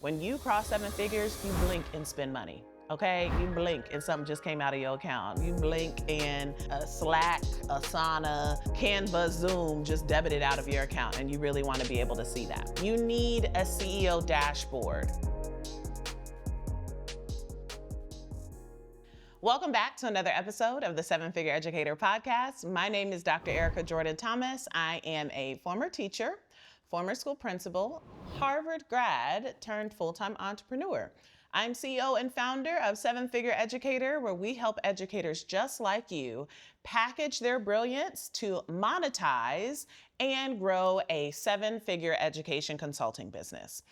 When you cross seven figures, you blink and spend money. Okay, you blink and something just came out of your account. You blink and a Slack, Asana, Canva, Zoom just debited out of your account, and you really want to be able to see that. You need a CEO dashboard. Welcome back to another episode of the Seven Figure Educator Podcast. My name is Dr. Erica Jordan Thomas. I am a former teacher, former school principal, Harvard grad turned full-time entrepreneur. I'm CEO and founder of Seven Figure Educator, where we help educators just like you package their brilliance to monetize and grow a seven-figure education consulting business.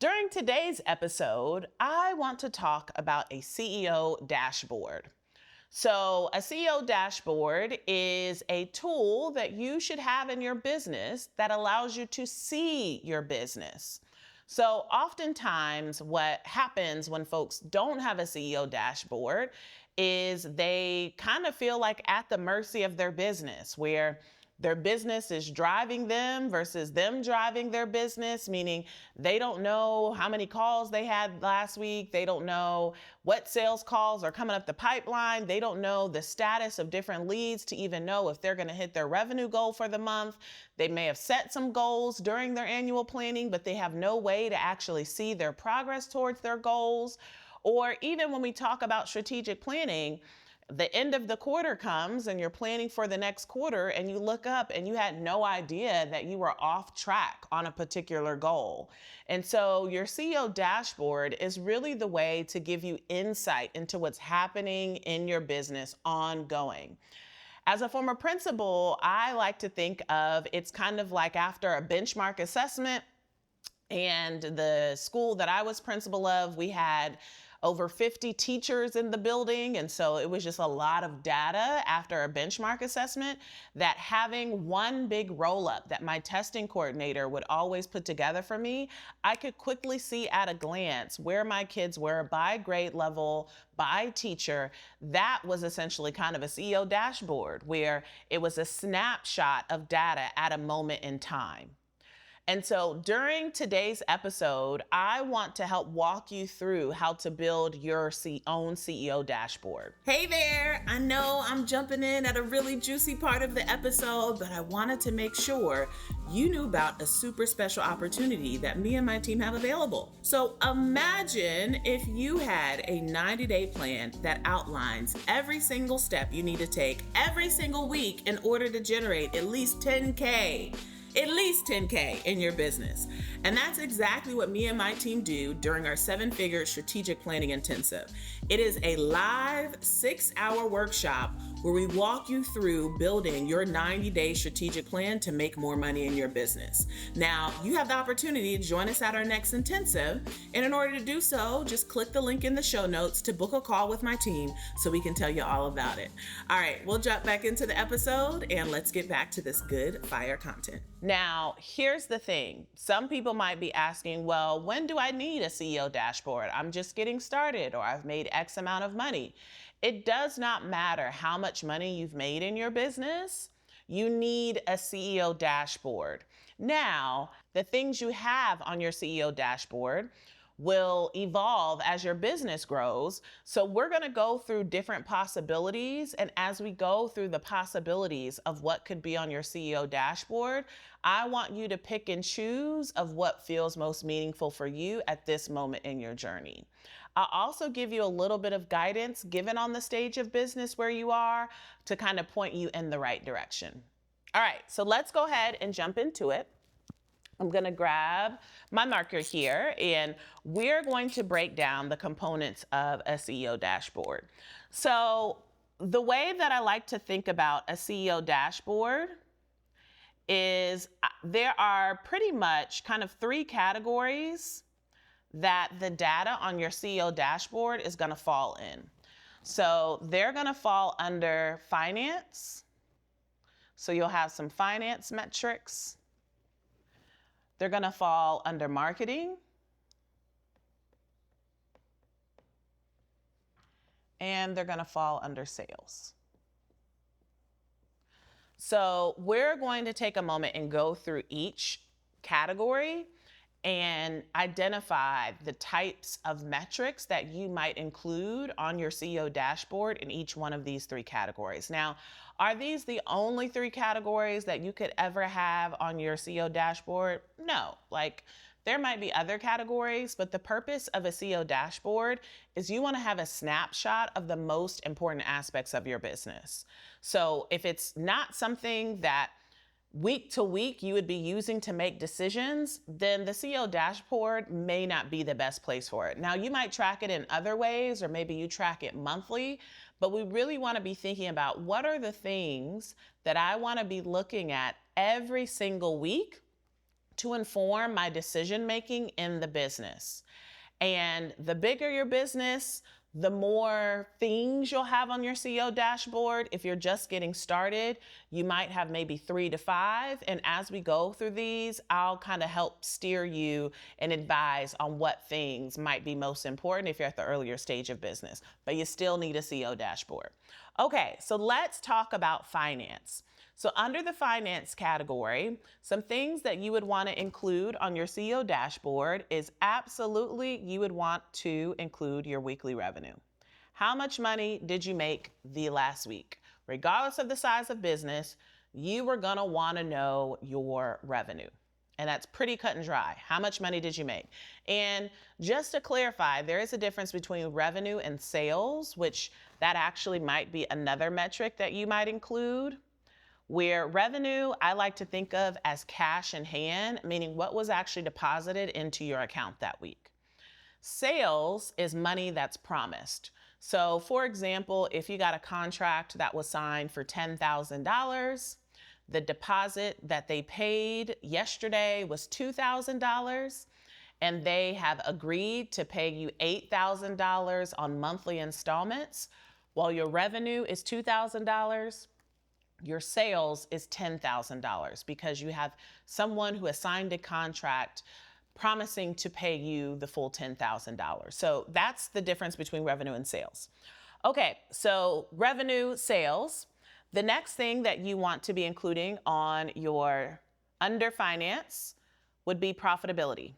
During today's episode, I want to talk about a CEO dashboard. So a CEO dashboard is a tool that you should have in your business that allows you to see your business. So oftentimes what happens when folks don't have a CEO dashboard is they kind of feel like at the mercy of their business, where their business is driving them versus them driving their business, meaning they don't know how many calls they had last week. They don't know what sales calls are coming up the pipeline. They don't know the status of different leads to even know if they're going to hit their revenue goal for the month. They may have set some goals during their annual planning, but they have no way to actually see their progress towards their goals. Or even when we talk about strategic planning, the end of the quarter comes and you're planning for the next quarter and you look up and you had no idea that you were off track on a particular goal. And so your CEO dashboard is really the way to give you insight into what's happening in your business ongoing. As a former principal, I like to think of it's kind of like after a benchmark assessment. And the school that I was principal of, we had over 50 teachers in the building. And so it was just a lot of data after a benchmark assessment, that having one big roll up that my testing coordinator would always put together for me, I could quickly see at a glance where my kids were by grade level, by teacher. That was essentially kind of a CEO dashboard where it was a snapshot of data at a moment in time. And so during today's episode, I want to help walk you through how to build your own CEO dashboard. Hey there, I know I'm jumping in at a really juicy part of the episode, but I wanted to make sure you knew about a super special opportunity that me and my team have available. So imagine if you had a 90-day plan that outlines every single step you need to take every single week in order to generate at least 10K in your business. And that's exactly what me and my team do during our 7-figure strategic planning intensive. It is a live 6-hour workshop where we walk you through building your 90-day strategic plan to make more money in your business. Now, you have the opportunity to join us at our next intensive. And in order to do so, just click the link in the show notes to book a call with my team so we can tell you all about it. All right, we'll jump back into the episode and let's get back to this good fire content. Now, here's the thing. Some people might be asking, well, when do I need a CEO dashboard? I'm just getting started, or I've made X amount of money. It does not matter how much money you've made in your business. You need a CEO dashboard. Now, the things you have on your CEO dashboard will evolve as your business grows. So we're going to go through different possibilities. And as we go through the possibilities of what could be on your CEO dashboard, I want you to pick and choose of what feels most meaningful for you at this moment in your journey. I'll also give you a little bit of guidance given on the stage of business where you are to kind of point you in the right direction. All right, so let's go ahead and jump into it. I'm going to grab my marker here and we're going to break down the components of a CEO dashboard. So the way that I like to think about a CEO dashboard is there are pretty much kind of 3 categories that the data on your CEO dashboard is going to fall in. So they're going to fall under finance. So you'll have some finance metrics. They're going to fall under marketing. And they're going to fall under sales. So we're going to take a moment and go through each category and identify the types of metrics that you might include on your CEO dashboard in each one of these 3 categories. Now, are these the only 3 categories that you could ever have on your CEO dashboard? No, there might be other categories, but the purpose of a CEO dashboard is you want to have a snapshot of the most important aspects of your business. So if it's not something that week to week you would be using to make decisions, then the CEO dashboard may not be the best place for it. Now, you might track it in other ways, or maybe you track it monthly, but we really want to be thinking about what are the things that I want to be looking at every single week to inform my decision making in the business. And the bigger your business, the more things you'll have on your CEO dashboard. If you're just getting started, you might have maybe 3 to 5. And as we go through these, I'll kind of help steer you and advise on what things might be most important if you're at the earlier stage of business, but you still need a CEO dashboard. Okay, so let's talk about finance. So under the finance category, some things that you would want to include on your CEO dashboard is absolutely you would want to include your weekly revenue. How much money did you make the last week? Regardless of the size of business, you are going to want to know your revenue. And that's pretty cut and dry. How much money did you make? And just to clarify, there is a difference between revenue and sales, which that actually might be another metric that you might include. Where revenue, I like to think of as cash in hand, meaning what was actually deposited into your account that week. Sales is money that's promised. So for example, if you got a contract that was signed for $10,000, the deposit that they paid yesterday was $2,000, and they have agreed to pay you $8,000 on monthly installments, while your revenue is $2,000. Your sales is $10,000 because you have someone who has signed a contract promising to pay you the full $10,000. So that's the difference between revenue and sales. Okay, so revenue, sales. The next thing that you want to be including on your under finance would be profitability.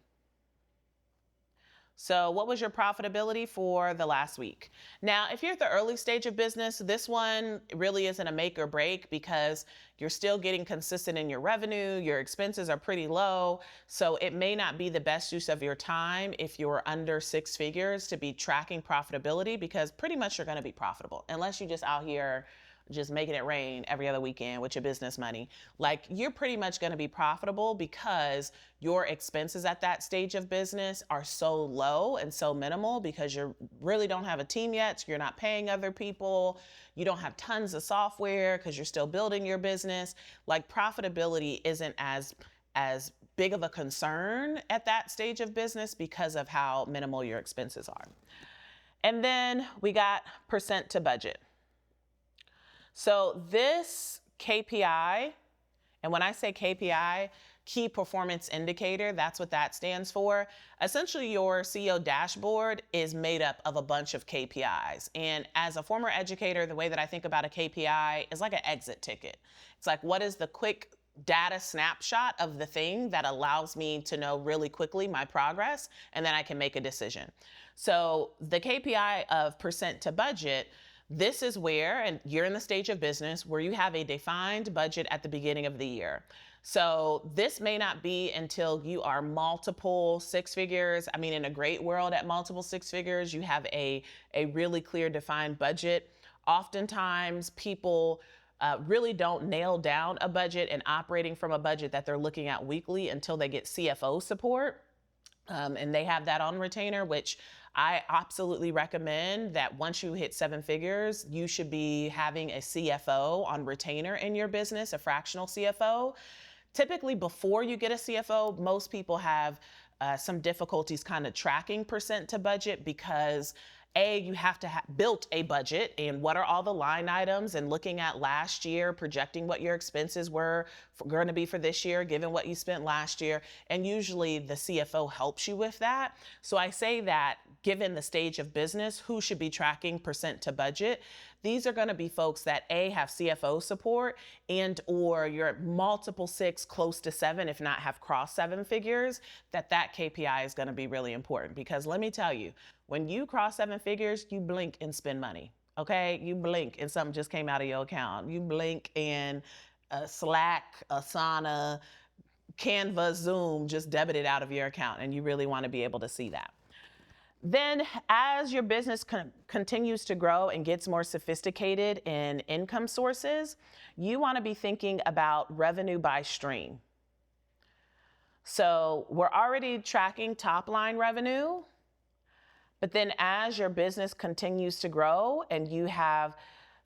So what was your profitability for the last week? Now, if you're at the early stage of business, this one really isn't a make or break because you're still getting consistent in your revenue, your expenses are pretty low, so it may not be the best use of your time if you're under 6 figures to be tracking profitability, because pretty much you're going to be profitable unless you're just out here just making it rain every other weekend with your business money. You're pretty much going to be profitable because your expenses at that stage of business are so low and so minimal because you really don't have a team yet. So you're not paying other people. You don't have tons of software because you're still building your business. Profitability isn't as big of a concern at that stage of business because of how minimal your expenses are. And then we got percent to budget. So this KPI, and when I say KPI, key performance indicator, that's what that stands for. Essentially, your CEO dashboard is made up of a bunch of KPIs. And as a former educator, the way that I think about a KPI is like an exit ticket. It's like, what is the quick data snapshot of the thing that allows me to know really quickly my progress, and then I can make a decision. So the KPI of percent to budget, this is where, and you're in the stage of business where you have a defined budget at the beginning of the year. So this may not be until you are multiple 6 figures. I mean, in a great world at multiple 6 figures, you have a really clear defined budget. Oftentimes people really don't nail down a budget and operating from a budget that they're looking at weekly until they get CFO support. And they have that on retainer, which I absolutely recommend that once you hit 7 figures, you should be having a CFO on retainer in your business, a fractional CFO. Typically, before you get a CFO, most people have some difficulties kind of tracking percent to budget because you have to build a budget and what are all the line items and looking at last year, projecting what your expenses were going to be for this year, given what you spent last year. And usually the CFO helps you with that. So I say that given the stage of business, who should be tracking percent to budget? these are going to be folks that have CFO support and or you're at multiple 6, close to 7, if not have crossed 7 figures, that KPI is going to be really important. Because let me tell you, when you cross 7 figures, you blink and spend money. Okay, you blink and something just came out of your account. You blink and Slack, Asana, Canva, Zoom just debited out of your account, and you really want to be able to see that. Then as your business continues to grow and gets more sophisticated in income sources, you want to be thinking about revenue by stream. So we're already tracking top line revenue, but then as your business continues to grow and you have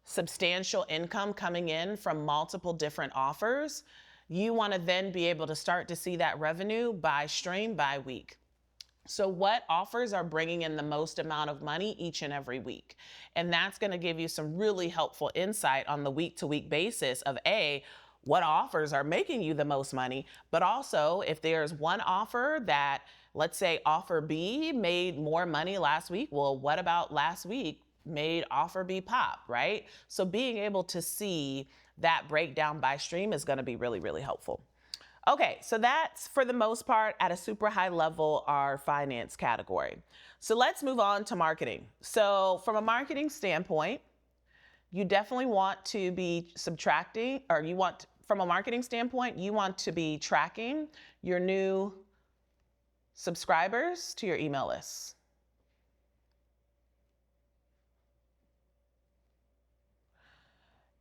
substantial income coming in from multiple different offers, you want to then be able to start to see that revenue by stream, by week. So what offers are bringing in the most amount of money each and every week? And that's going to give you some really helpful insight on the week-to-week basis of what offers are making you the most money, but also if there's one offer that, let's say offer B made more money last week, well, what about last week made offer B pop, right? So being able to see that breakdown by stream is going to be really, really helpful. Okay, so that's for the most part at a super high level our finance category. So let's move on to marketing. So from a marketing standpoint, you definitely want to be subtracting, or from a marketing standpoint, you want to be tracking your new subscribers to your email list.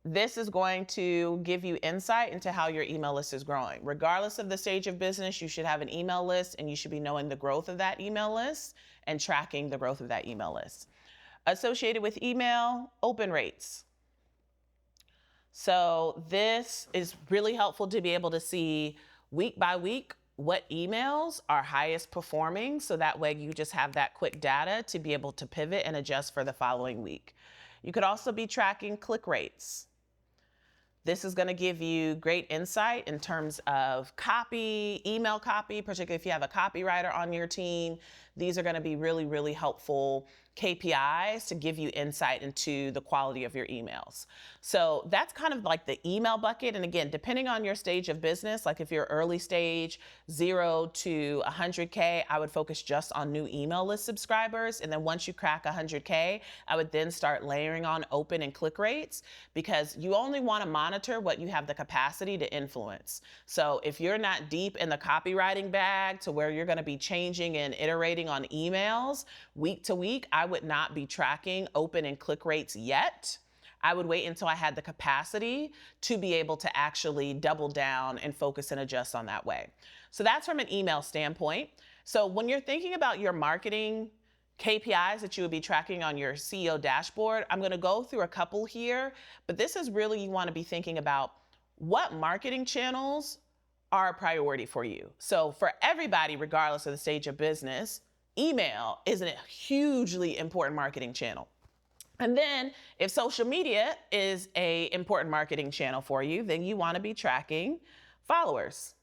This is going to give you insight into how your email list is growing. Regardless of the stage of business, you should have an email list and you should be knowing the growth of that email list and tracking the growth of that email list. Associated with email, open rates. So this is really helpful to be able to see week by week what emails are highest performing. So that way you just have that quick data to be able to pivot and adjust for the following week. You could also be tracking click rates. This is going to give you great insight in terms of copy, email copy, particularly if you have a copywriter on your team. These are going to be really, really helpful KPIs to give you insight into the quality of your emails. So that's kind of like the email bucket. And again, depending on your stage of business, like if you're early stage, 0 to 100K, I would focus just on new email list subscribers. And then once you crack 100K, I would then start layering on open and click rates, because you only want to monitor what you have the capacity to influence. So if you're not deep in the copywriting bag to where you're going to be changing and iterating on emails week to week, I would not be tracking open and click rates yet. I would wait until I had the capacity to be able to actually double down and focus and adjust on that way. So that's from an email standpoint. So when you're thinking about your marketing KPIs that you would be tracking on your CEO dashboard, I'm going to go through a couple here, but this is really, you want to be thinking about what marketing channels are a priority for you. So for everybody, regardless of the stage of business, email is a hugely important marketing channel. And then if social media is an important marketing channel for you, then you want to be tracking followers,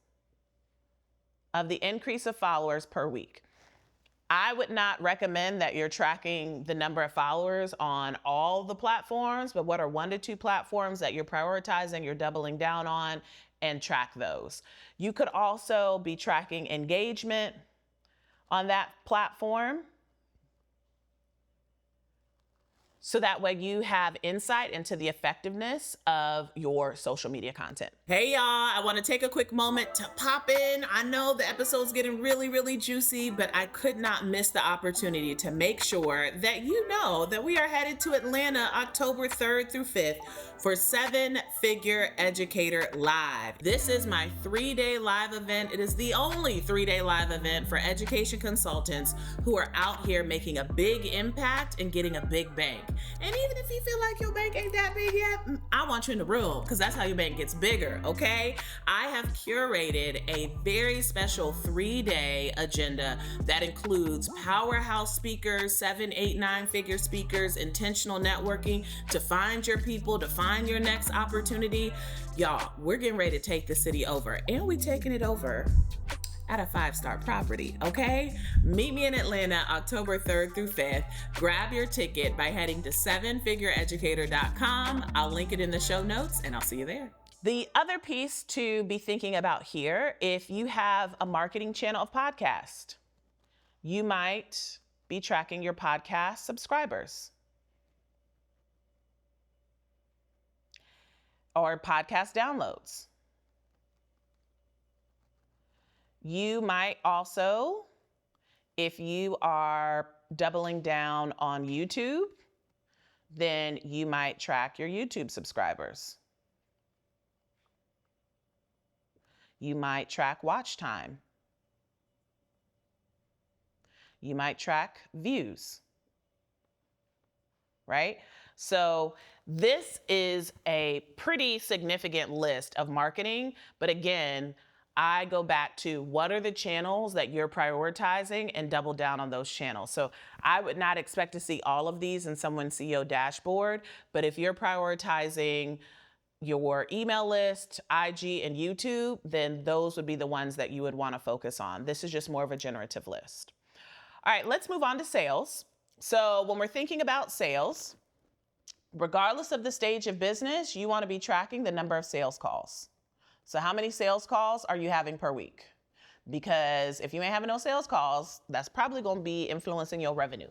of the increase of followers per week. I would not recommend that you're tracking the number of followers on all the platforms, but what are 1 to 2 platforms that you're prioritizing, you're doubling down on, and track those. You could also be tracking engagement on that platform, so that way you have insight into the effectiveness of your social media content. Hey y'all, I want to take a quick moment to pop in. I know the episode's getting really, really juicy, but I could not miss the opportunity to make sure that you know that we are headed to Atlanta October 3rd through 5th for Seven Figure Educator Live. This is my 3-day live event. It is the only 3-day live event for education consultants who are out here making a big impact and getting a big bank. And even if you feel like your bank ain't that big yet, I want you in the room, because that's how your bank gets bigger, okay? I have curated a very special 3-day agenda that includes powerhouse speakers, 7, 8, 9-figure speakers, intentional networking to find your people, to find your next opportunity. Y'all, we're getting ready to take the city over, and we're taking it over at a 5-star property, okay? Meet me in Atlanta, October 3rd through 5th. Grab your ticket by heading to sevenfigureeducator.com. I'll link it in the show notes, and I'll see you there. The other piece to be thinking about here, if you have a marketing channel of podcast, you might be tracking your podcast subscribers or podcast downloads. You might also, if you are doubling down on YouTube, then you might track your YouTube subscribers. You might track watch time. You might track views, right? So this is a pretty significant list of marketing, but again, I go back to what are the channels that you're prioritizing and double down on those channels. So I would not expect to see all of these in someone's CEO dashboard, but if you're prioritizing your email list, IG, and YouTube, then those would be the ones that you would want to focus on. This is just more of a generative list. All right, let's move on to sales. So when we're thinking about sales, regardless of the stage of business, you want to be tracking the number of sales calls. So how many sales calls are you having per week? Because if you ain't having no sales calls, that's probably going to be influencing your revenue,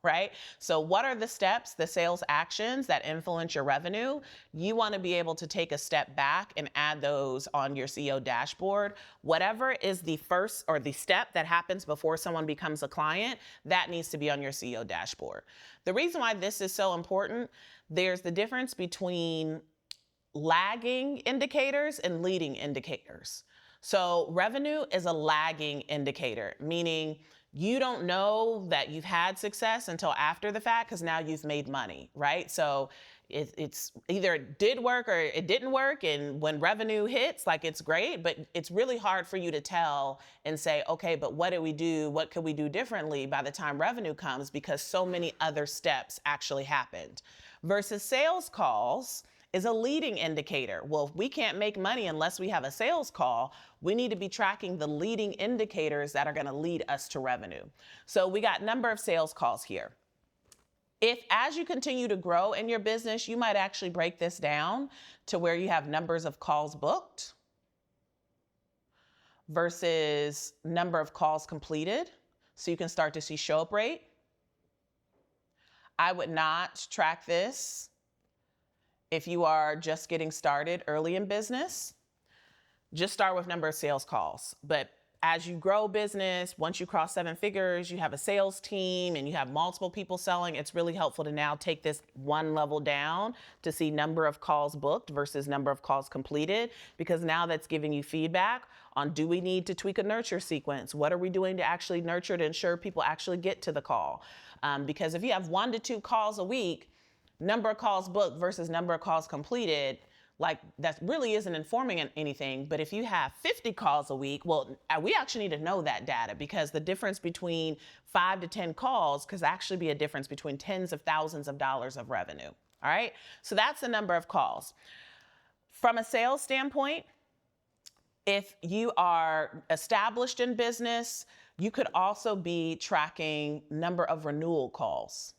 right? So what are the steps, the sales actions that influence your revenue? You want to be able to take a step back and add those on your CEO dashboard. Whatever is the first or the step that happens before someone becomes a client, that needs to be on your CEO dashboard. The reason why this is so important, there's the difference between lagging indicators and leading indicators. So revenue is a lagging indicator, meaning you don't know that you've had success until after the fact because now you've made money, right? So it's either it did work or it didn't work, and when revenue hits, like it's great, but it's really hard for you to tell and say, okay, but what did we do? What could we do differently by the time revenue comes, because so many other steps actually happened. Versus sales calls is a leading indicator. Well, if we can't make money unless we have a sales call, we need to be tracking the leading indicators that are going to lead us to revenue. So we got number of sales calls here. If as you continue to grow in your business, you might actually break this down to where you have numbers of calls booked versus number of calls completed. So you can start to see show up rate. I would not track this if you are just getting started early in business. Just start with number of sales calls. But as you grow business, once you cross 7 figures, you have a sales team and you have multiple people selling, it's really helpful to now take this one level down to see number of calls booked versus number of calls completed, because now that's giving you feedback on, do we need to tweak a nurture sequence? What are we doing to actually nurture to ensure people actually get to the call? Because if you have 1 to 2 calls a week, number of calls booked versus number of calls completed, like that really isn't informing anything. But if you have 50 calls a week, well, we actually need to know that data, because the difference between 5 to 10 calls could actually be a difference between tens of thousands of dollars of revenue. All right, so that's the number of calls. From a sales standpoint, if you are established in business, you could also be tracking number of renewal calls.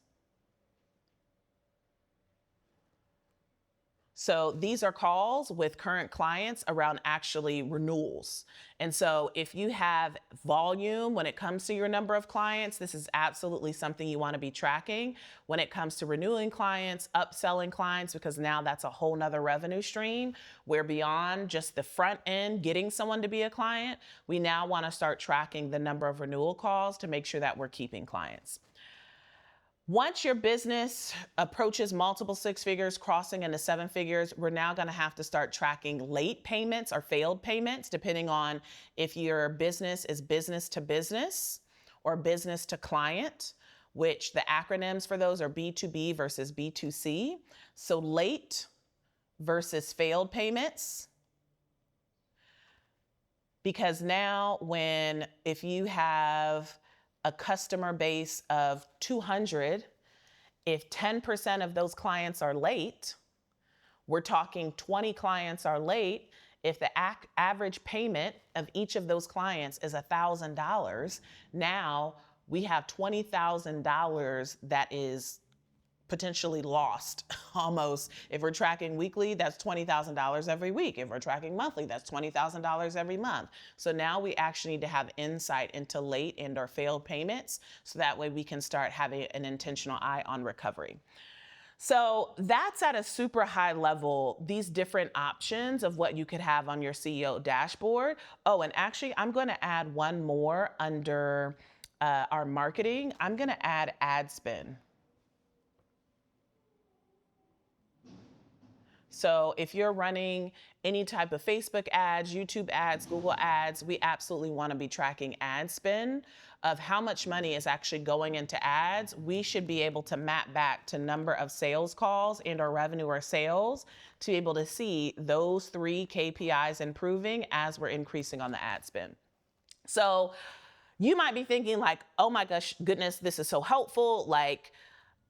So these are calls with current clients around actually renewals. And so if you have volume when it comes to your number of clients, this is absolutely something you want to be tracking when it comes to renewing clients, upselling clients, because now that's a whole nother revenue stream where beyond just the front end, getting someone to be a client, we now want to start tracking the number of renewal calls to make sure that we're keeping clients. Once your business approaches multiple 6 figures, crossing into 7 figures, we're now going to have to start tracking late payments or failed payments, depending on if your business is business to business or business to client, which the acronyms for those are B2B versus B2C. So late versus failed payments. Because now if you have a customer base of 200, if 10% of those clients are late, we're talking 20 clients are late. If the average payment of each of those clients is $1,000, now we have $20,000 that is potentially lost almost. If we're tracking weekly, that's $20,000 every week. If we're tracking monthly, that's $20,000 every month. So now we actually need to have insight into late and or failed payments, so that way we can start having an intentional eye on recovery. So that's at a super high level, these different options of what you could have on your CEO dashboard. Oh, and actually I'm going to add one more under our marketing. I'm going to add ad spend. So if you're running any type of Facebook ads, YouTube ads, Google ads, we absolutely want to be tracking ad spend of how much money is actually going into ads. We should be able to map back to number of sales calls and or revenue or sales to be able to see those 3 KPIs improving as we're increasing on the ad spend. So you might be thinking like, oh my goodness, this is so helpful. Like,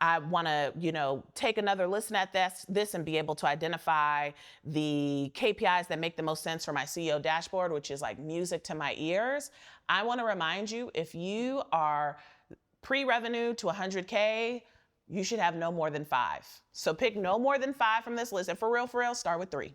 I want to, take another listen at this and be able to identify the KPIs that make the most sense for my CEO dashboard, which is like music to my ears. I want to remind you, if you are pre-revenue to 100K, you should have no more than 5. So pick no more than 5 from this list. And for real, start with 3.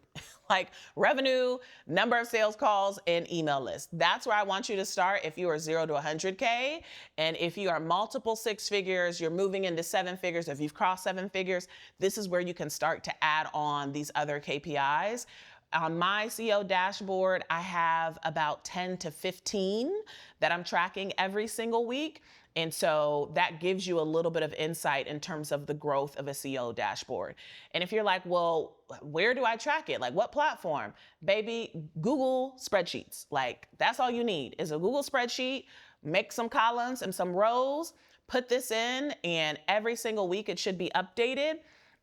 Like revenue, number of sales calls, and email list. That's where I want you to start if you are 0 to 100K. And if you are multiple 6 figures, you're moving into 7 figures. If you've crossed 7 figures, this is where you can start to add on these other KPIs. On my CEO dashboard, I have about 10 to 15 that I'm tracking every single week. And so that gives you a little bit of insight in terms of the growth of a CEO dashboard. And if you're like, well, where do I track it? Like what platform? Baby, Google spreadsheets. Like that's all you need is a Google spreadsheet, make some columns and some rows, put this in, and every single week it should be updated.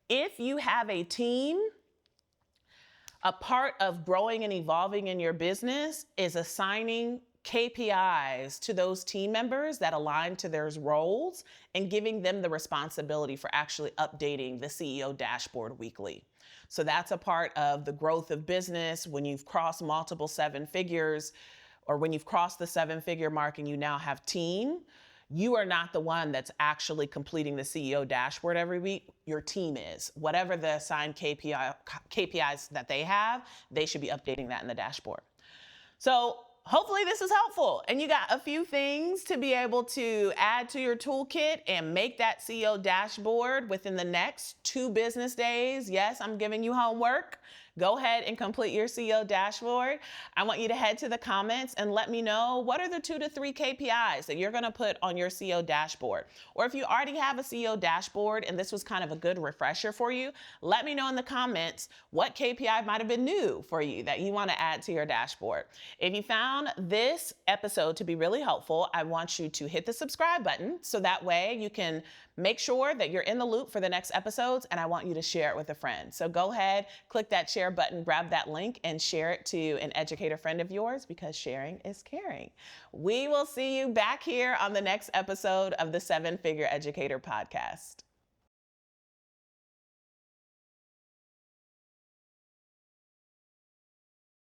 If you have a team, a part of growing and evolving in your business is assigning KPIs to those team members that align to their roles and giving them the responsibility for actually updating the CEO dashboard weekly. So that's a part of the growth of business. When you've crossed multiple 7 figures, or when you've crossed the 7-figure mark and you now have team, you are not the one that's actually completing the CEO dashboard every week. Your team is. Whatever the assigned KPIs that they have, they should be updating that in the dashboard. So hopefully this is helpful and you got a few things to be able to add to your toolkit and make that CEO dashboard within the next 2 business days. Yes, I'm giving you homework. Go ahead and complete your CEO dashboard. I want you to head to the comments and let me know what are the 2 to 3 KPIs that you're going to put on your CEO dashboard. Or if you already have a CEO dashboard and this was kind of a good refresher for you, let me know in the comments what KPI might have been new for you that you want to add to your dashboard. If you found this episode to be really helpful, I want you to hit the subscribe button so that way you can make sure that you're in the loop for the next episodes, and I want you to share it with a friend. So go ahead, click that share button, grab that link, and share it to an educator friend of yours because sharing is caring. We will see you back here on the next episode of the 7 Figure Educator Podcast.